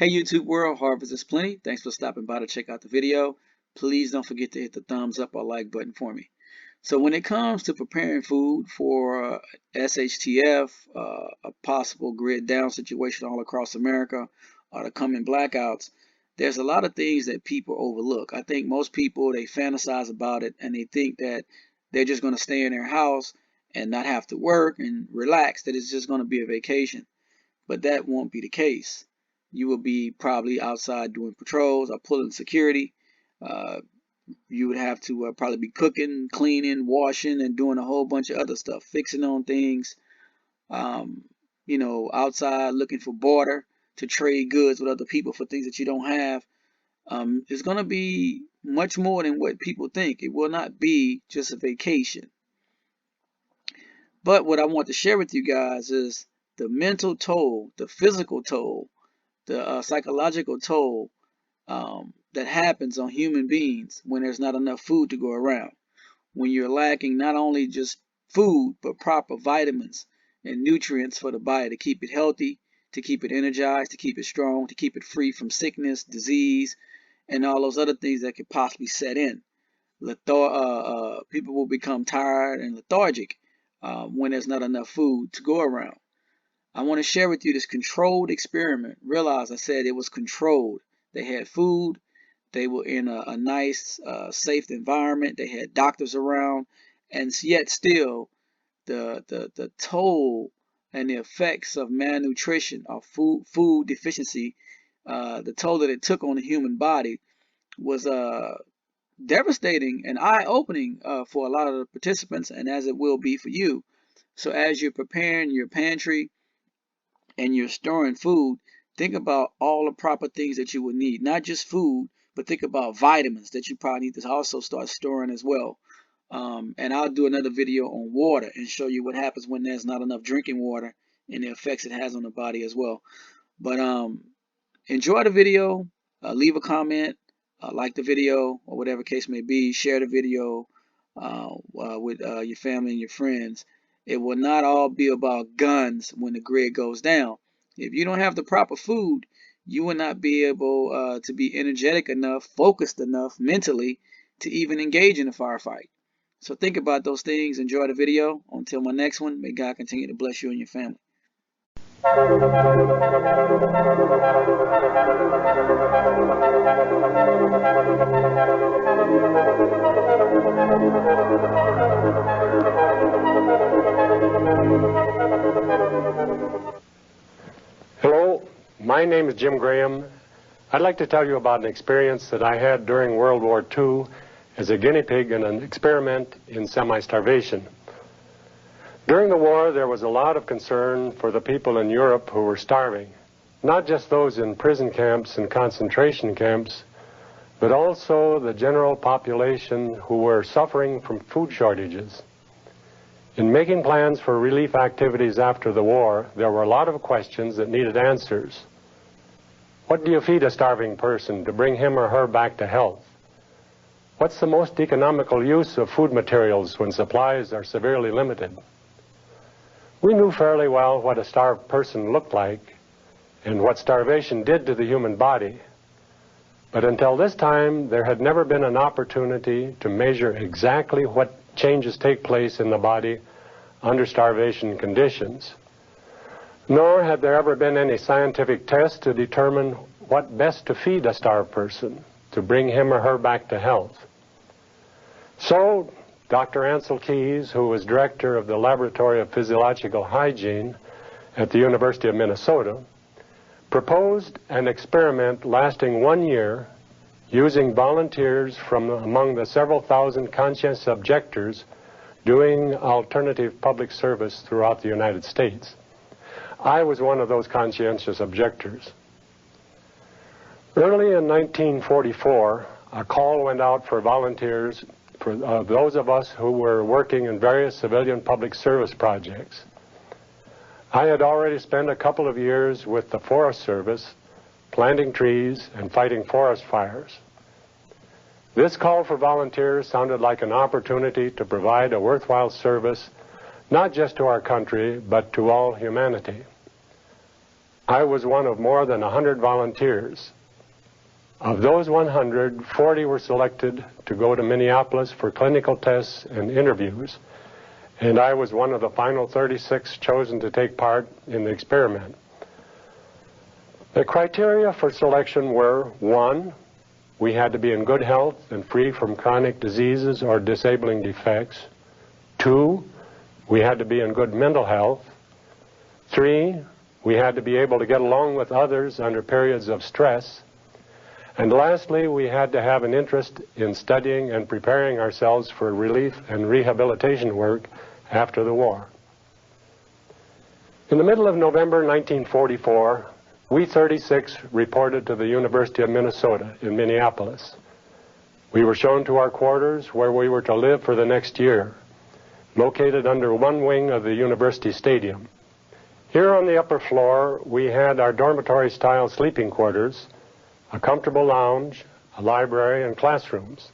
Hey YouTube world, Harvest is Plenty. Thanks for stopping by to check out the video. Please don't forget to hit the thumbs up or like button for me. So when it comes to preparing food for SHTF, a possible grid down situation all across America, or the coming blackouts, there's a lot of things that people overlook. I think most people, they fantasize about it and they think that they're just going to stay in their house and not have to work and relax, that it's just going to be a vacation. But that won't be the case. You will be probably outside doing patrols or pulling security. Uh, you would have to probably be cooking, cleaning, washing, and doing a whole bunch of other stuff, fixing on things. Um, outside looking for barter to trade goods with other people for things that you don't have. It's going to be much more than what people think. It will not be just a vacation. But what I want to share with you guys is the mental toll, the physical toll, the psychological toll that happens on human beings when there's not enough food to go around. When you're lacking not only just food, but proper vitamins and nutrients for the body to keep it healthy, to keep it energized, to keep it strong, to keep it free from sickness, disease, and all those other things that could possibly set in. People will become tired and lethargic when there's not enough food to go around. I want to share with you this controlled experiment. Realize I said it was controlled. They had food. They were in a nice, safe environment. They had doctors around. And yet still, the toll and the effects of malnutrition or food deficiency, the toll that it took on the human body was devastating and eye-opening for a lot of the participants, and as it will be for you. So as you're preparing your pantry, and you're storing food, think about all the proper things that you would need. Not just food, but think about vitamins that you probably need to also start storing as well. And I'll do another video on water and show you what happens when there's not enough drinking water and the effects it has on the body as well. But enjoy the video, leave a comment, like the video, or whatever case may be. Share the video with your family and your friends. It will not all be about guns when the grid goes down. If you don't have the proper food, you will not be able to be energetic enough, focused enough mentally to even engage in a firefight. So think about those things. Enjoy the video. Until my next one, may God continue to bless you and your family. Hello, my name is Jim Graham. I'd like to tell you about an experience that I had during World War II as a guinea pig in an experiment in semi-starvation. During the war, there was a lot of concern for the people in Europe who were starving, not just those in prison camps and concentration camps, but also the general population who were suffering from food shortages. In making plans for relief activities after the war, there were a lot of questions that needed answers. What do you feed a starving person to bring him or her back to health? What's the most economical use of food materials when supplies are severely limited? We knew fairly well what a starved person looked like and what starvation did to the human body. But until this time, there had never been an opportunity to measure exactly what changes take place in the body under starvation conditions. Nor had there ever been any scientific test to determine what best to feed a starved person to bring him or her back to health. So, Dr. Ansel Keys, who was director of the Laboratory of Physiological Hygiene at the University of Minnesota, proposed an experiment lasting 1 year using volunteers from among the several thousand conscientious objectors doing alternative public service throughout the United States. I was one of those conscientious objectors. Early in 1944, a call went out for volunteers for those of us who were working in various civilian public service projects. I had already spent a couple of years with the Forest Service, planting trees and fighting forest fires. This call for volunteers sounded like an opportunity to provide a worthwhile service, not just to our country, but to all humanity. I was one of more than 100 volunteers. Of those 100, 40 were selected to go to Minneapolis for clinical tests and interviews, and I was one of the final 36 chosen to take part in the experiment. The criteria for selection were: 1, we had to be in good health and free from chronic diseases or disabling defects. 2, we had to be in good mental health. 3, we had to be able to get along with others under periods of stress. And lastly, we had to have an interest in studying and preparing ourselves for relief and rehabilitation work after the war. In the middle of November 1944, we 36 reported to the University of Minnesota in Minneapolis. We were shown to our quarters where we were to live for the next year, located under one wing of the university stadium. Here on the upper floor, we had our dormitory-style sleeping quarters, a comfortable lounge, a library, and classrooms.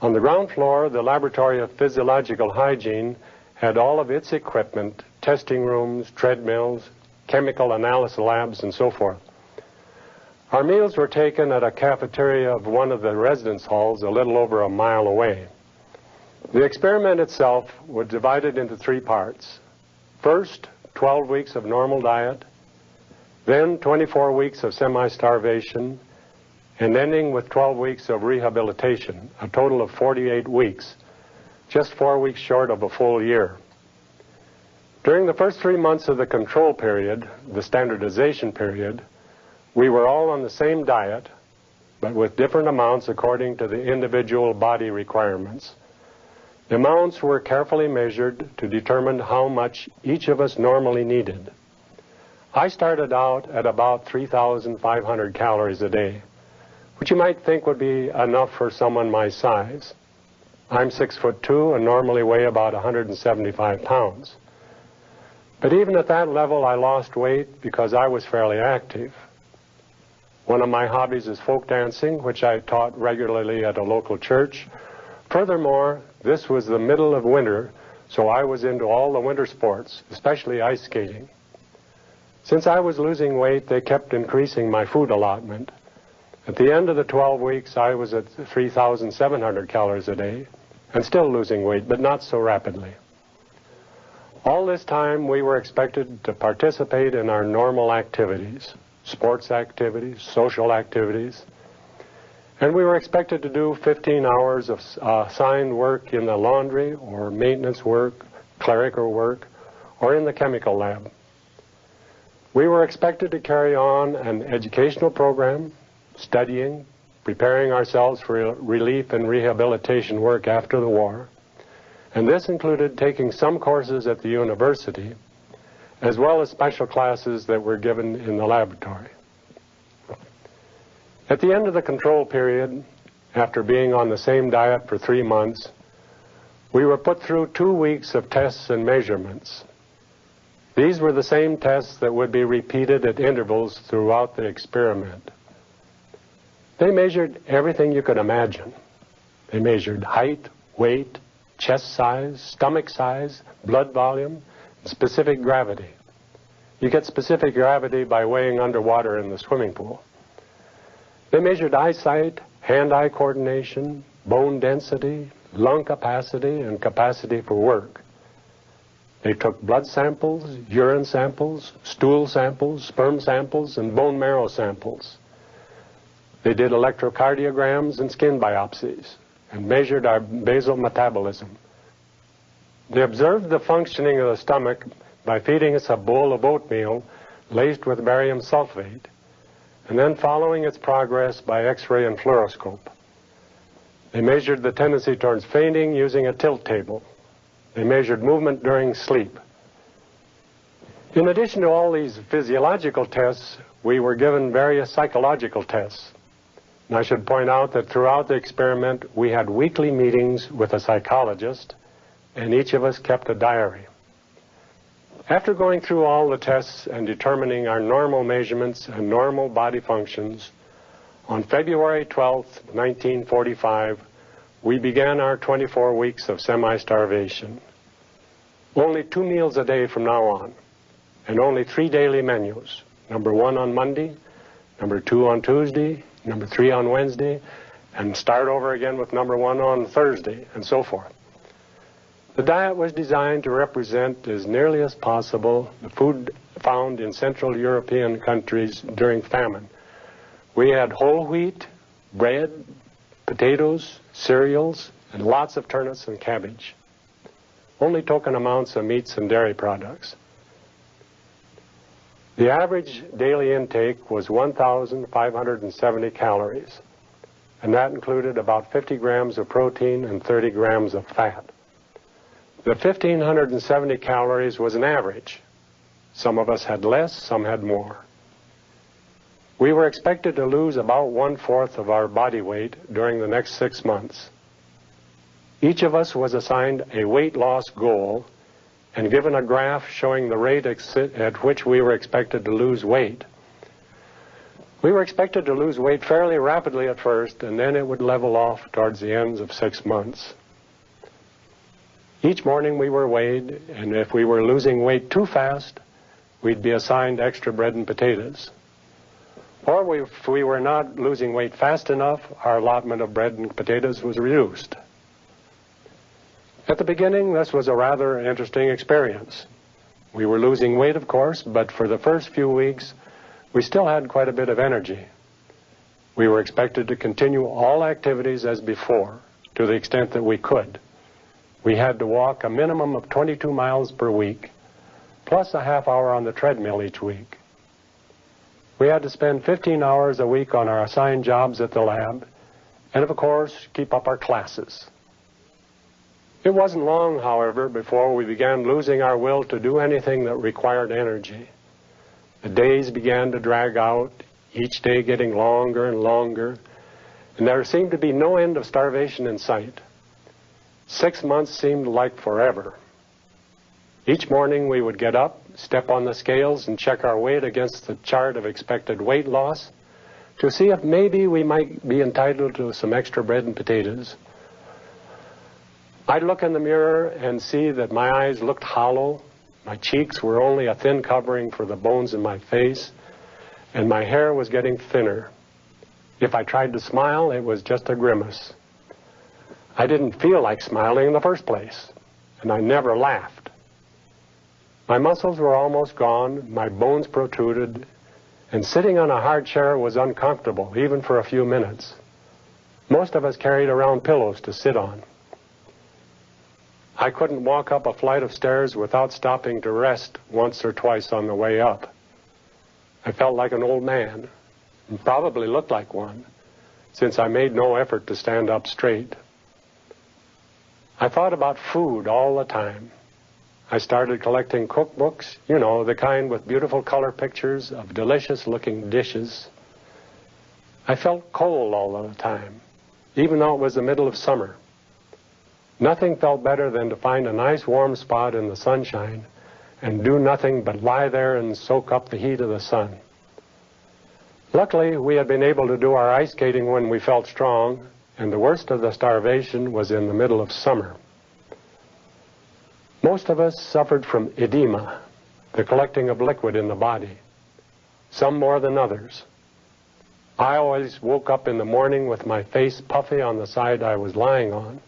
On the ground floor, the Laboratory of Physiological Hygiene had all of its equipment, testing rooms, treadmills, chemical analysis labs, and so forth. Our meals were taken at a cafeteria of one of the residence halls a little over a mile away. The experiment itself was divided into 3 parts. First, 12 weeks of normal diet, then 24 weeks of semi-starvation, and ending with 12 weeks of rehabilitation, a total of 48 weeks, just 4 weeks short of a full year. During the first 3 months of the control period, the standardization period, we were all on the same diet, but with different amounts according to the individual body requirements. The amounts were carefully measured to determine how much each of us normally needed. I started out at about 3,500 calories a day, which you might think would be enough for someone my size. I'm 6'2" and normally weigh about 175 pounds. But even at that level, I lost weight because I was fairly active. One of my hobbies is folk dancing, which I taught regularly at a local church. Furthermore, this was the middle of winter, so I was into all the winter sports, especially ice skating. Since I was losing weight, they kept increasing my food allotment. At the end of the 12 weeks, I was at 3,700 calories a day, and still losing weight, but not so rapidly. All this time, we were expected to participate in our normal activities, sports activities, social activities, and we were expected to do 15 hours of assigned work in the laundry or maintenance work, clerical work, or in the chemical lab. We were expected to carry on an educational program, studying, preparing ourselves for relief and rehabilitation work after the war, and this included taking some courses at the university, as well as special classes that were given in the laboratory. At the end of the control period, after being on the same diet for 3 months, we were put through 2 weeks of tests and measurements. These were the same tests that would be repeated at intervals throughout the experiment. They measured everything you could imagine. They measured height, weight, chest size, stomach size, blood volume, and specific gravity. You get specific gravity by weighing underwater in the swimming pool. They measured eyesight, hand-eye coordination, bone density, lung capacity, and capacity for work. They took blood samples, urine samples, stool samples, sperm samples, and bone marrow samples. They did electrocardiograms and skin biopsies and measured our basal metabolism. They observed the functioning of the stomach by feeding us a bowl of oatmeal laced with barium sulfate, and then following its progress by X-ray and fluoroscope. They measured the tendency towards fainting using a tilt table. They measured movement during sleep. In addition to all these physiological tests, we were given various psychological tests. And I should point out that throughout the experiment, we had weekly meetings with a psychologist, and each of us kept a diary. After going through all the tests and determining our normal measurements and normal body functions, on February 12, 1945, we began our 24 weeks of semi-starvation. Only 2 meals a day from now on. and only 3 daily menus. Number 1 on Monday, number 2 on Tuesday, number 3 on Wednesday, and start over again with number 1 on Thursday, and so forth. The diet was designed to represent as nearly as possible the food found in Central European countries during famine. We had whole wheat, bread, potatoes, cereals, and lots of turnips and cabbage. Only token amounts of meats and dairy products. The average daily intake was 1,570 calories, and that included about 50 grams of protein and 30 grams of fat. The 1,570 calories was an average. Some of us had less, some had more. We were expected to lose about 1/4 of our body weight during the next 6 months. Each of us was assigned a weight loss goal and given a graph showing the rate at which we were expected to lose weight. We were expected to lose weight fairly rapidly at first, and then it would level off towards the ends of 6 months. Each morning we were weighed, and if we were losing weight too fast, we'd be assigned extra bread and potatoes. Or if we were not losing weight fast enough, our allotment of bread and potatoes was reduced. At the beginning, this was a rather interesting experience. We were losing weight, of course, but for the first few weeks, we still had quite a bit of energy. We were expected to continue all activities as before, to the extent that we could. We had to walk a minimum of 22 miles per week, plus a half hour on the treadmill each week. We had to spend 15 hours a week on our assigned jobs at the lab, and of course, keep up our classes. It wasn't long, however, before we began losing our will to do anything that required energy. The days began to drag out, each day getting longer and longer, and there seemed to be no end of starvation in sight. 6 months seemed like forever. Each morning we would get up, step on the scales, and check our weight against the chart of expected weight loss to see if maybe we might be entitled to some extra bread and potatoes. I'd look in the mirror and see that my eyes looked hollow, my cheeks were only a thin covering for the bones in my face, and my hair was getting thinner. If I tried to smile, it was just a grimace. I didn't feel like smiling in the first place, and I never laughed. My muscles were almost gone, my bones protruded, and sitting on a hard chair was uncomfortable, even for a few minutes. Most of us carried around pillows to sit on. I couldn't walk up a flight of stairs without stopping to rest once or twice on the way up. I felt like an old man, and probably looked like one, since I made no effort to stand up straight. I thought about food all the time. I started collecting cookbooks, you know, the kind with beautiful color pictures of delicious-looking dishes. I felt cold all the time, even though it was the middle of summer. Nothing felt better than to find a nice warm spot in the sunshine and do nothing but lie there and soak up the heat of the sun. Luckily, we had been able to do our ice skating when we felt strong, and the worst of the starvation was in the middle of summer. Most of us suffered from edema, the collecting of liquid in the body, some more than others. I always woke up in the morning with my face puffy on the side I was lying on.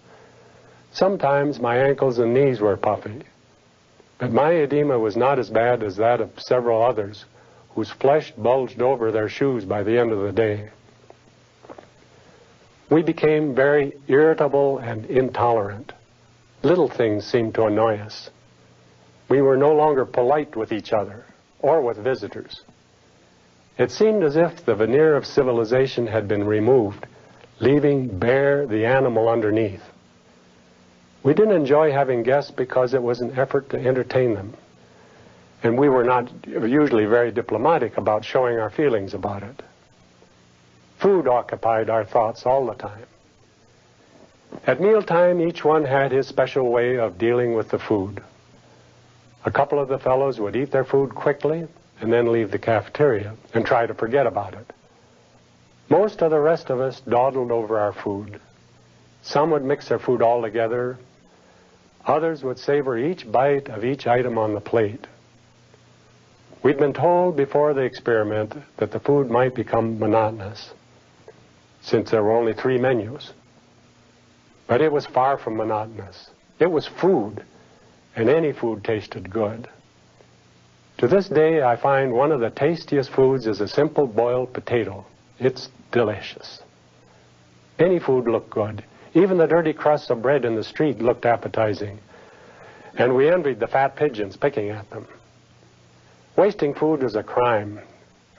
Sometimes my ankles and knees were puffy, but my edema was not as bad as that of several others whose flesh bulged over their shoes by the end of the day. We became very irritable and intolerant. Little things seemed to annoy us. We were no longer polite with each other or with visitors. It seemed as if the veneer of civilization had been removed, leaving bare the animal underneath. We didn't enjoy having guests because it was an effort to entertain them, and we were not usually very diplomatic about showing our feelings about it. Food occupied our thoughts all the time. At mealtime, each one had his special way of dealing with the food. A couple of the fellows would eat their food quickly and then leave the cafeteria and try to forget about it. Most of the rest of us dawdled over our food. Some would mix their food all together. Others would savor each bite of each item on the plate. We'd been told before the experiment that the food might become monotonous, since there were only 3 menus. But it was far from monotonous. It was food, and any food tasted good. To this day, I find one of the tastiest foods is a simple boiled potato. It's delicious. Any food looked good. Even the dirty crusts of bread in the street looked appetizing. And we envied the fat pigeons picking at them. Wasting food was a crime.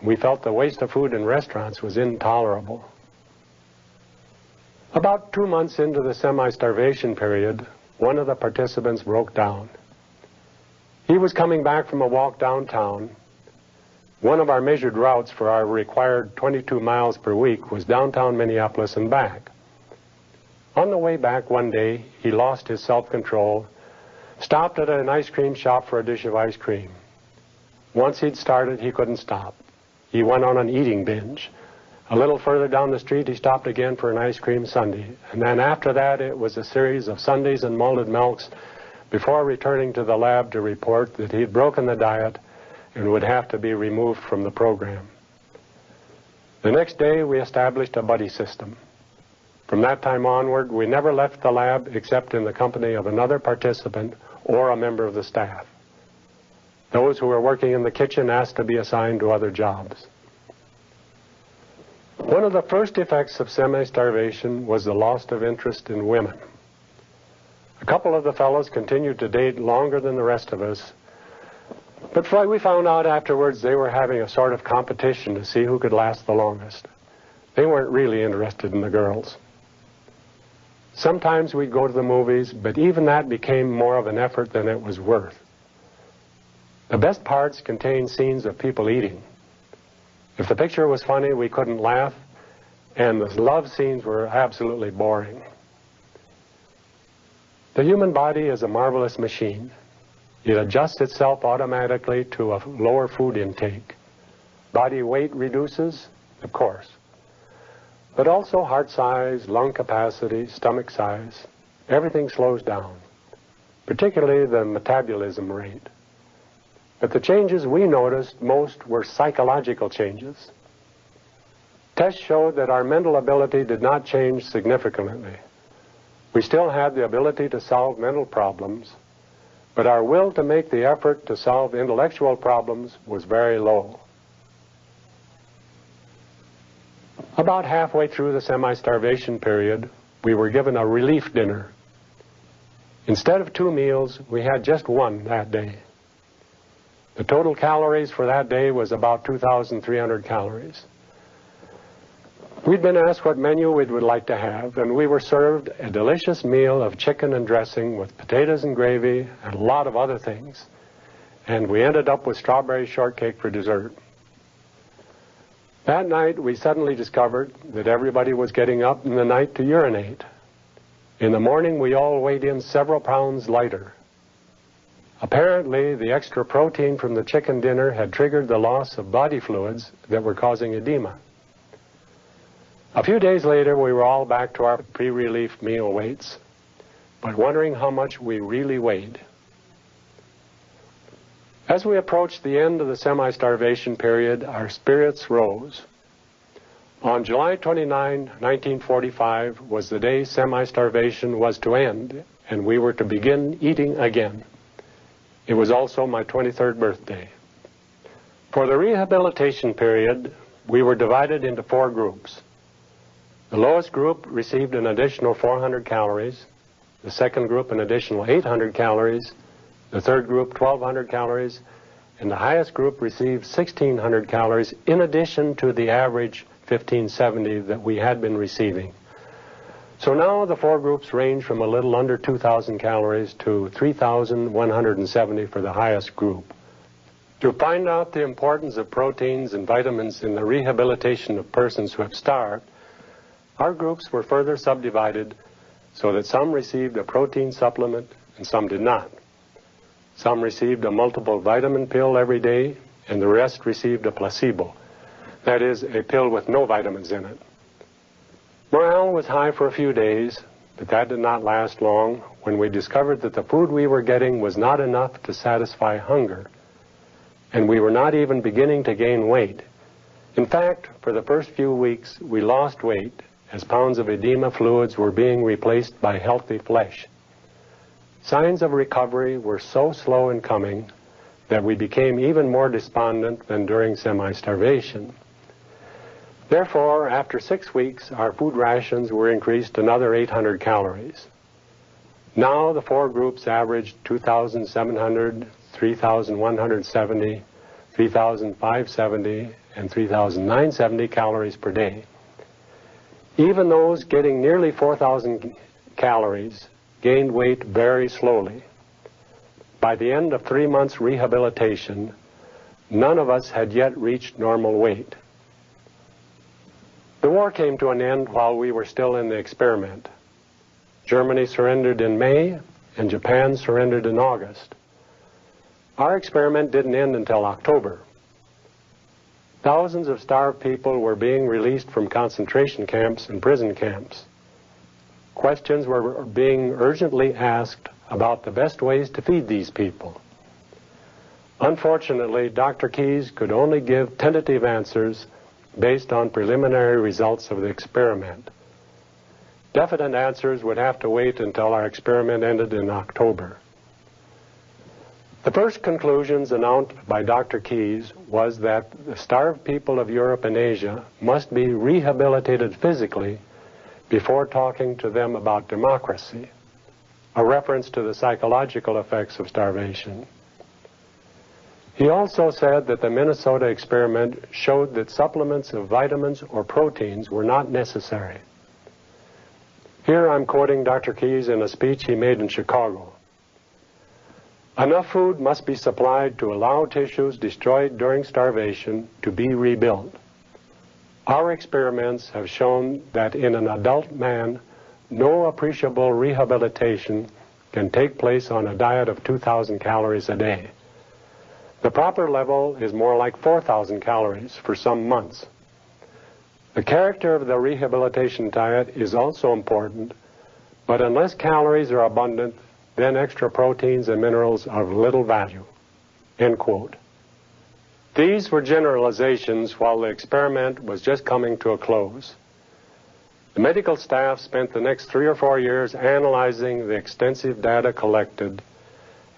We felt the waste of food in restaurants was intolerable. About 2 months into the semi-starvation period, one of the participants broke down. He was coming back from a walk downtown. One of our measured routes for our required 22 miles per week was downtown Minneapolis and back. On the way back one day, he lost his self-control, stopped at an ice cream shop for a dish of ice cream. Once he'd started, he couldn't stop. He went on an eating binge. A little further down the street, he stopped again for an ice cream sundae. And then after that, it was a series of sundaes and malted milks before returning to the lab to report that he had broken the diet and would have to be removed from the program. The next day, we established a buddy system. From that time onward, we never left the lab except in the company of another participant or a member of the staff. Those who were working in the kitchen asked to be assigned to other jobs. One of the first effects of semi-starvation was the loss of interest in women. A couple of the fellows continued to date longer than the rest of us, but we found out afterwards they were having a sort of competition to see who could last the longest. They weren't really interested in the girls. Sometimes we'd go to the movies, but even that became more of an effort than it was worth. The best parts contained scenes of people eating. If the picture was funny, we couldn't laugh, and the love scenes were absolutely boring. The human body is a marvelous machine. It adjusts itself automatically to a lower food intake. Body weight reduces, of course, but also heart size, lung capacity, stomach size. Everything slows down, particularly the metabolism rate. But the changes we noticed most were psychological changes. Tests showed that our mental ability did not change significantly. We still had the ability to solve mental problems, but our will to make the effort to solve intellectual problems was very low. About halfway through the semi-starvation period, we were given a relief dinner. Instead of 2 meals, we had just 1 that day. The total calories for that day was about 2,300 calories. We'd been asked what menu we would like to have, and we were served a delicious meal of chicken and dressing with potatoes and gravy and a lot of other things. And we ended up with strawberry shortcake for dessert. That night, we suddenly discovered that everybody was getting up in the night to urinate. In the morning, we all weighed in several pounds lighter. Apparently, the extra protein from the chicken dinner had triggered the loss of body fluids that were causing edema. A few days later, we were all back to our pre-relief meal weights, but wondering how much we really weighed. As we approached the end of the semi-starvation period, our spirits rose. On July 29, 1945, was the day semi-starvation was to end, and we were to begin eating again. It was also my 23rd birthday. For the rehabilitation period, we were divided into 4 groups. The lowest group received an additional 400 calories, the second group an additional 800 calories, the third group 1,200 calories, and the highest group received 1,600 calories in addition to the average 1,570 that we had been receiving. So now the 4 groups range from a little under 2,000 calories to 3,170 for the highest group. To find out the importance of proteins and vitamins in the rehabilitation of persons who have starved, our groups were further subdivided so that some received a protein supplement and some did not. Some received a multiple vitamin pill every day, and the rest received a placebo. That is, a pill with no vitamins in it. Morale was high for a few days, but that did not last long when we discovered that the food we were getting was not enough to satisfy hunger. and we were not even beginning to gain weight. In fact, for the first few weeks, we lost weight as pounds of edema fluids were being replaced by healthy flesh. Signs of recovery were so slow in coming that we became even more despondent than during semi-starvation. Therefore, after 6 weeks, our food rations were increased another 800 calories. Now the 4 groups averaged 2,700, 3,170, 3,570, and 3,970 calories per day. Even those getting nearly 4,000 calories gained weight very slowly. By the end of 3 months' rehabilitation, none of us had yet reached normal weight. The war came to an end while we were still in the experiment. Germany surrendered in May, and Japan surrendered in August. Our experiment didn't end until October. Thousands of starved people were being released from concentration camps and prison camps. Questions were being urgently asked about the best ways to feed these people. Unfortunately, Dr. Keyes could only give tentative answers based on preliminary results of the experiment. Definite answers would have to wait until our experiment ended in October. The first conclusions announced by Dr. Keyes was that the starved people of Europe and Asia must be rehabilitated physically before talking to them about democracy, a reference to the psychological effects of starvation. He also said that the Minnesota experiment showed that supplements of vitamins or proteins were not necessary. Here I'm quoting Dr. Keyes in a speech he made in Chicago. Enough food must be supplied to allow tissues destroyed during starvation to be rebuilt. Our experiments have shown that in an adult man, no appreciable rehabilitation can take place on a diet of 2,000 calories a day. The proper level is more like 4,000 calories for some months. The character of the rehabilitation diet is also important, but unless calories are abundant, then extra proteins and minerals are of little value." End quote. These were generalizations while the experiment was just coming to a close. The medical staff spent the next 3 or 4 years analyzing the extensive data collected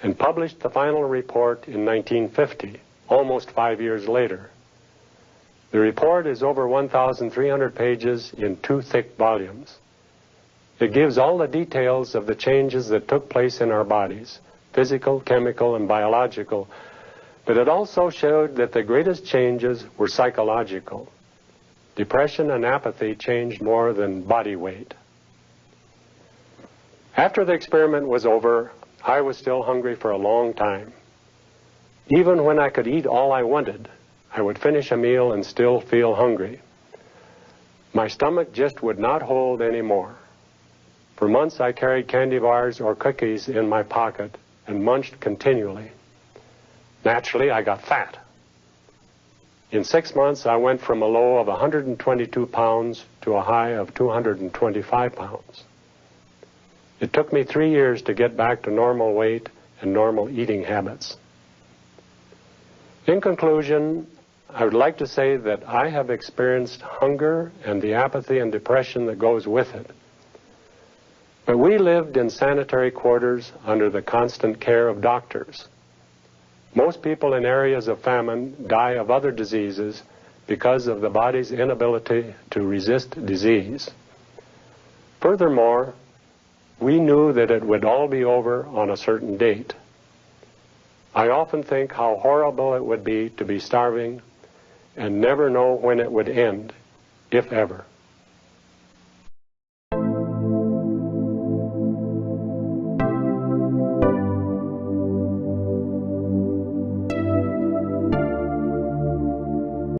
and published the final report in 1950, almost 5 years later. The report is over 1,300 pages in 2 thick volumes. It gives all the details of the changes that took place in our bodies, physical, chemical, and biological, but it also showed that the greatest changes were psychological. Depression and apathy changed more than body weight. After the experiment was over, I was still hungry for a long time. Even when I could eat all I wanted, I would finish a meal and still feel hungry. My stomach just would not hold anymore. For months I carried candy bars or cookies in my pocket and munched continually. Naturally, I got fat. In 6 months, I went from a low of 122 pounds to a high of 225 pounds. It took me 3 years to get back to normal weight and normal eating habits. In conclusion, I would like to say that I have experienced hunger and the apathy and depression that goes with it. But we lived in sanitary quarters under the constant care of doctors. Most people in areas of famine die of other diseases because of the body's inability to resist disease. Furthermore, we knew that it would all be over on a certain date. I often think how horrible it would be to be starving and never know when it would end, if ever.